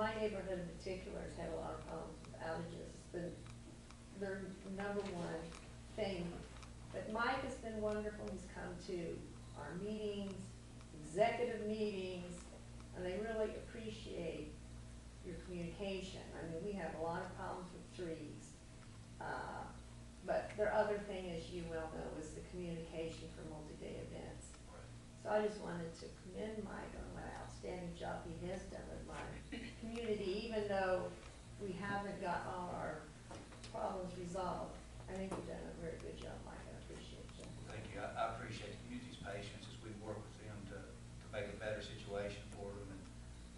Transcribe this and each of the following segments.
my neighborhood in particular has had a lot of problems with outages. Their number one thing. But Mike has been wonderful. He's come to our meetings, executive meetings, and they really appreciate your communication. I mean, we have a lot of problems with trees. But their other thing, as you well know, is the communication for multi-day events. So I just wanted to commend Mike on what outstanding job he has done with my community, even though we haven't got all our problems resolved. I think you've done a very good job, Mike. I appreciate you. Thank you. I appreciate the community's patience as we work with them to make a better situation for them.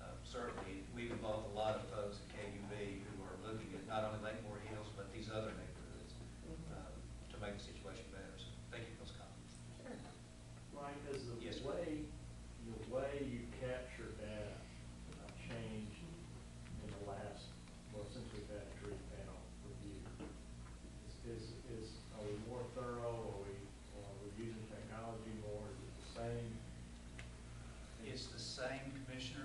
And certainly, we've involved a lot of folks at KUB who are looking at not only Lakemore Hills, but these other neighborhoods to make the situation better. So thank you for those comments. Sure. Mike, has the Yes, sir. way you capture data changed in the last, well, since we've had a tree panel review? Are we more thorough? Are we using technology more? Is it the same? It's the same, Commissioner.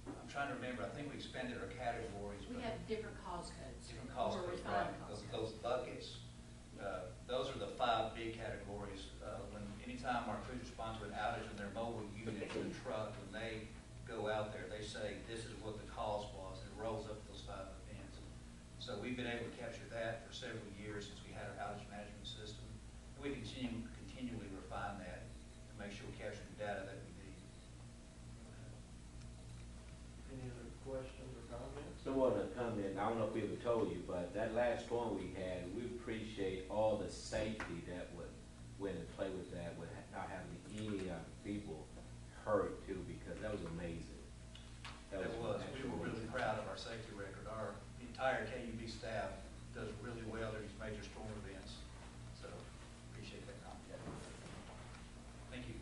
I'm trying to remember, I think we expanded our categories. We have different cause codes. Different cost More codes, refined right? cost Those buckets, those are the 5 big categories. Anytime our crews respond to an outage and their mobile unit in the truck, when they go out there, they say, this is what the cause was, and it rolls up those 5 events. So we've been able to capture that for several years since we had our outage management system. And we continually refine that to make sure we capture the data that we need. Any other questions or comments? Someone to comment, I don't know if we ever told you, but that last storm we had, we appreciate all the safety that went and play with that, with not having any people hurt too, because that was amazing. That was. We were really proud of our safety record. Our entire KUB staff does really well during these major storm events. So appreciate that comment. Thank you.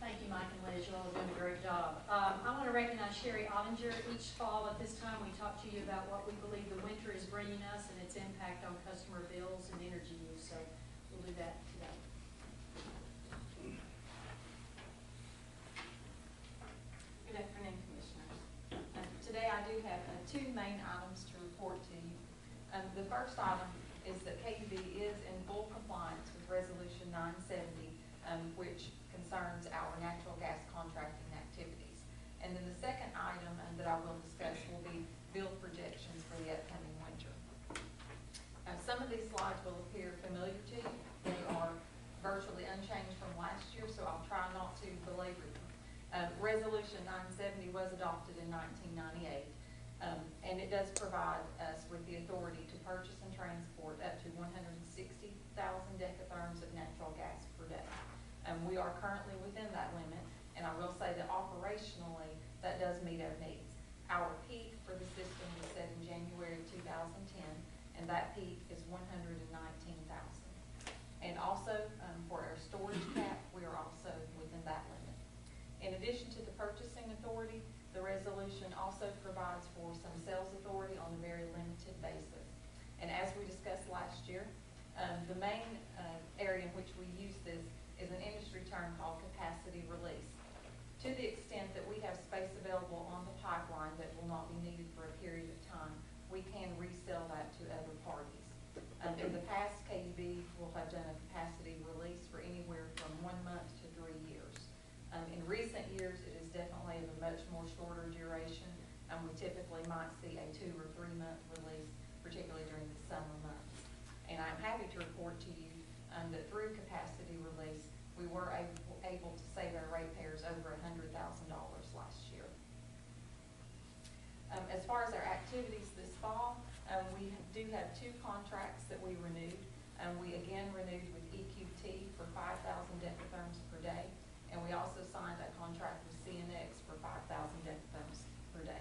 Thank you, Mike and Liz. You all have done a great job. I want to recognize Sherry Ottinger. Each fall at this time, we talk to you about what we believe the winter is bringing us and its impact on customer bills and energy use. So we'll do that today. Good afternoon, Commissioners. Today I do have 2 main items to report to you. The first item is that KUB is in full compliance with Resolution 970, which concerns our natural gas contracting activities. And then the second item that I will discuss will be bill projections for the upcoming winter. Some of these slides will appear familiar to you. They are virtually unchanged from last year, so I'll try not to belabor them. Resolution 970 was adopted in 1998, and it does provide us with the authority to purchase and transport up to 160,000 decatherms of natural gas per day. We are currently within that limit, and I will say that operationally, that does meet our needs. Our peak for the system was set in January of 2010, and that peak is 119,000. And also, for our storage cap, we are also within that limit. In addition to the purchasing authority, the resolution also provides for some sales authority on a very limited basis. And as we discussed last year, the main area in which we use this is an industry term called capacity release. To the extent that we have space available on the pipeline that will not be needed for a period of time, we can resell that to other parties. In the past, KUB will have done a capacity release for anywhere from 1 month to 3 years. In recent years, it is definitely of a much more shorter duration. We typically might see a 2 or 3 month release, particularly during the summer months. And I'm happy to report to you that through capacity release, we were able to save our ratepayers over $100,000 last year. As far as our activities this fall, we do have 2 contracts that we renewed. We again renewed with EQT for 5,000 decatherms per day, and we also signed a contract with CNX for 5,000 decatherms per day.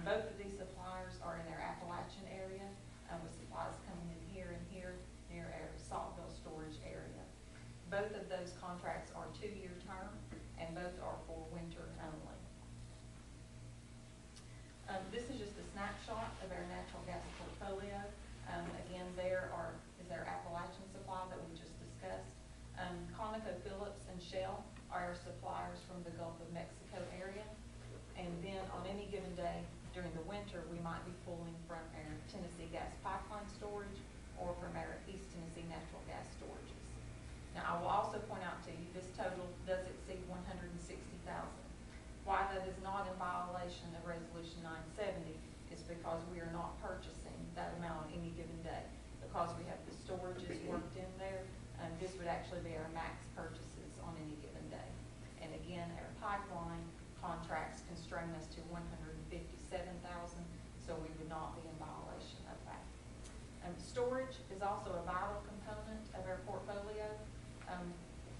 Both of these suppliers are in our Appalachian area, with supplies coming in here and here near our Saltville storage area. Both of those contracts are 2-year term, and both are for winter only. This is just a snapshot of our natural gas portfolio. Again, is our Appalachian supply that we just discussed. ConocoPhillips and Shell are our suppliers from the Gulf of Mexico area. And then on any given day during the winter, we might be pulling from our Tennessee gas pipeline storage or from our East Tennessee natural gas storages. Now, I will also point out to you, this total does exceed 160,000. Why that is not in violation of Resolution 970 is because we are not purchasing that amount on any given day. Because we have the storages worked in there, this would actually be our max purchases on any given day. And again, our pipeline contracts constrain us to 157,000, so we would not be in violation of that. Storage is also a vital component of our portfolio.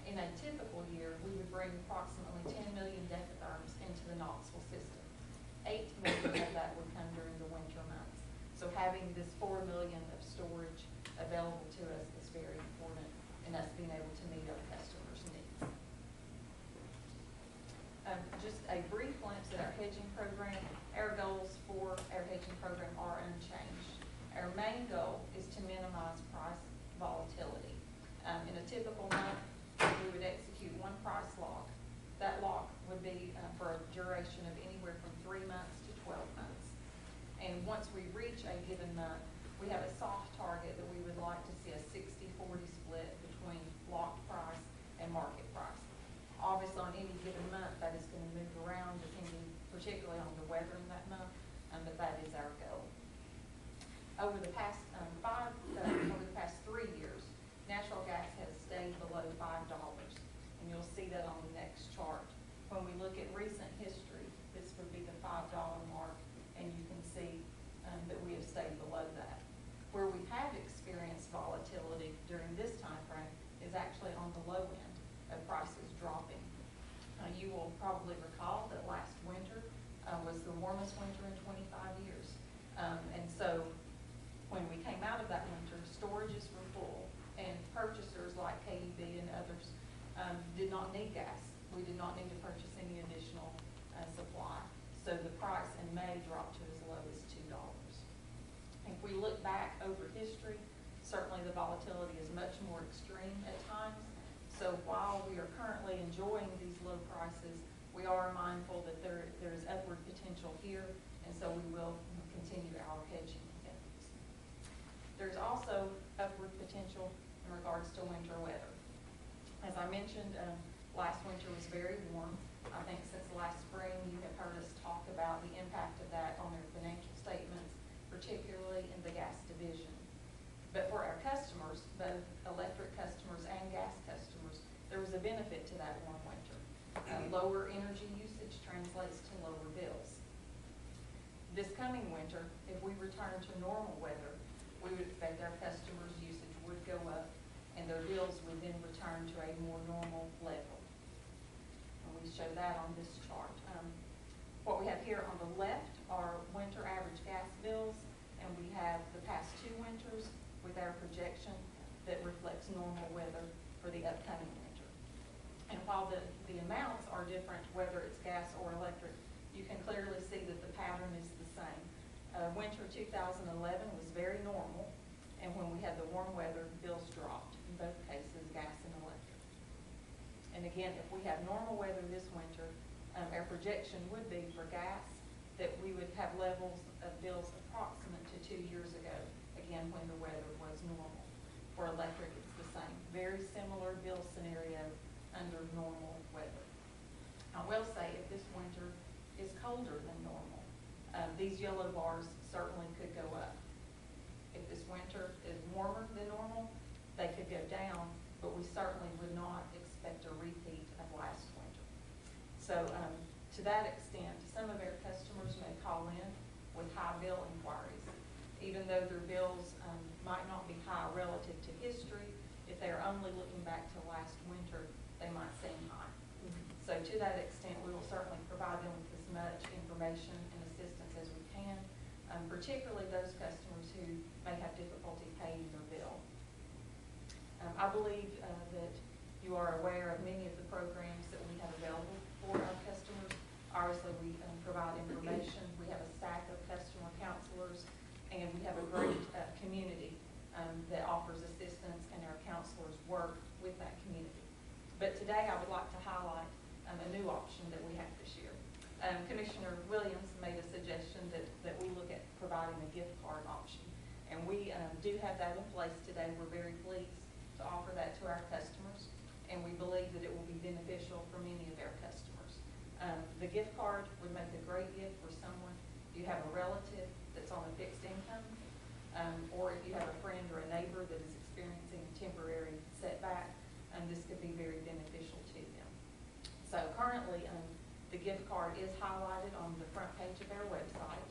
In a typical year, we would bring approximately 10 million decatherms into the Knoxville system. 8 million of that would come during the winter months. So having this 4 million of storage available to us is very important in us being able to meet our customers' needs. Just a brief glimpse at our hedging program. Our goals for our hedging program are unchanged. Our main goal is to minimize price volatility. In a typical month, we would execute one price lock. That lock would be for a duration of anywhere from 3 months to 12 months. And once we reach a given month, we have a soft target that we would like to see a 60-40 split between locked price and market price. Obviously, on any given month, that is going to move around depending particularly on the weather in that month, but that is our goal. Over the past 3 years, natural gas has stayed below $5, and you'll see that on the next chart. When we look at recent history, this would be the $5 mark, and you can see that we have stayed below that. Where we have experienced volatility during this time frame is actually on the low end of prices dropping. You will probably recall that last winter was the warmest winter in 25 years. And so when we came out of that winter, storages were full, and purchasers like KUB and others did not need gas. We did not need to purchase any additional supply. So the price in May dropped to as low as $2. If we look back over history, certainly the volatility is much more extreme at times. So while we are currently enjoying these low prices, we are mindful that there is upward potential here, and so we will continue our hedging efforts. There's also upward potential in regards to winter weather. As I mentioned, last winter was very warm. I think since last spring, you have heard us talk about the impact of that on their financial statements, particularly in the gas division. But for our customers, both electric customers and gas customers, there was a benefit to that warm winter. Lower energy usage translates to lower bills. This coming winter, if we return to normal weather, we would expect our customers' usage would go up, and their bills would then return to a more normal level. And we show that on this chart. What we have here on the left are winter average gas bills, and we have the past 2 winters with our projection that reflects normal weather for the upcoming winter. And while the amounts are different, whether it's gas or electric, you can clearly see that the pattern is the same. Winter 2011 was very normal, and when we had the warm weather, bills dropped, in both cases, gas and electric. And again, if we have normal weather this winter, our projection would be for gas that we would have levels of bills approximate to 2 years ago, again, when the weather was normal. For electric, it's the same. Very similar bill scenario under normal weather. I will say if this winter is colder than normal, these yellow bars certainly could go up. If this winter is warmer than normal, they could go down, but we certainly would not expect a repeat of last winter. So to that extent, some of our customers may call in with high bill inquiries. Even though their bills might not be high relative to history, if they're only looking back to last winter, they might seem high. So to that extent, we will certainly provide them with as much information and assistance as we can, particularly those customers who may have difficulty paying their bill. I believe that you are aware of many of the programs that we have available for our customers. Obviously, we provide information. We have a staff of customer counselors, and we have a great community that offers assistance, and our counselors work with that community. But today, I would like to highlight a new option that we have this year. Commissioner Williams made a suggestion that we look at providing a gift card option. And we do have that in place today. We're very pleased to offer that to our customers, and we believe that it will be beneficial for many of our customers. The gift card would make a great gift for someone. If you have a relative that's on a fixed income, or if you have a friend or a neighbor that is experiencing a temporary setback, this could be very beneficial to them. So currently, the gift card is highlighted on the front page of our website.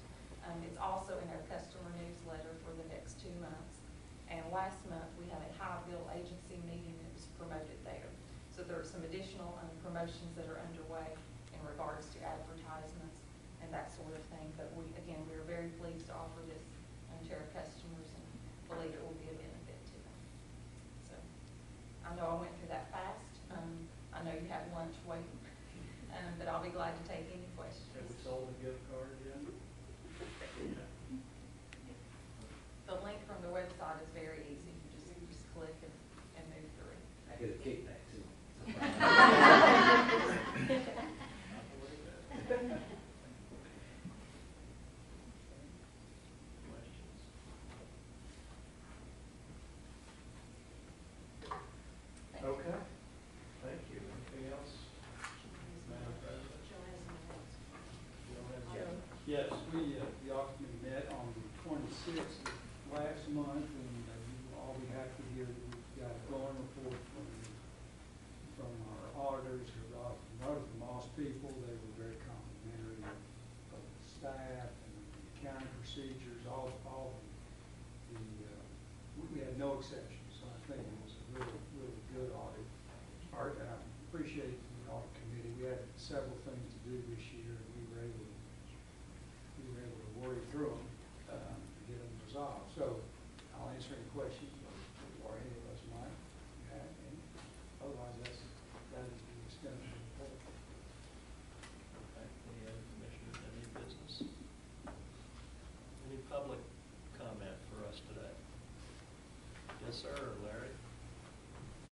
It's also in our customer newsletter for the next 2 months. And last month, we had a high bill agency meeting that was promoted there. So there are some additional promotions that are underway in regards to advertisements and that sort of thing. But we are very pleased to offer this to our customers and believe it will be a benefit to them. So I know I went through that fast. I know you have lunch waiting, but I'll be glad to take any questions. Have we sold the gift card yet? The link from the website is very easy. You just click and move through. I get a kickback too. Questions? Okay, thank you. Anything else? Madam President? You don't have Joe? Yes, the ARC committee met on the 26th of last month, and you will all be happy to hear that we've got a glowing report from our auditors, the Moss people. They were very complimentary of the staff and the accounting procedures, we had no exceptions, so I think it was a really, really good audit. I appreciate the audit committee. We had several things to do this year, and we were able to worry through them, to get them resolved. So I'll answer any questions.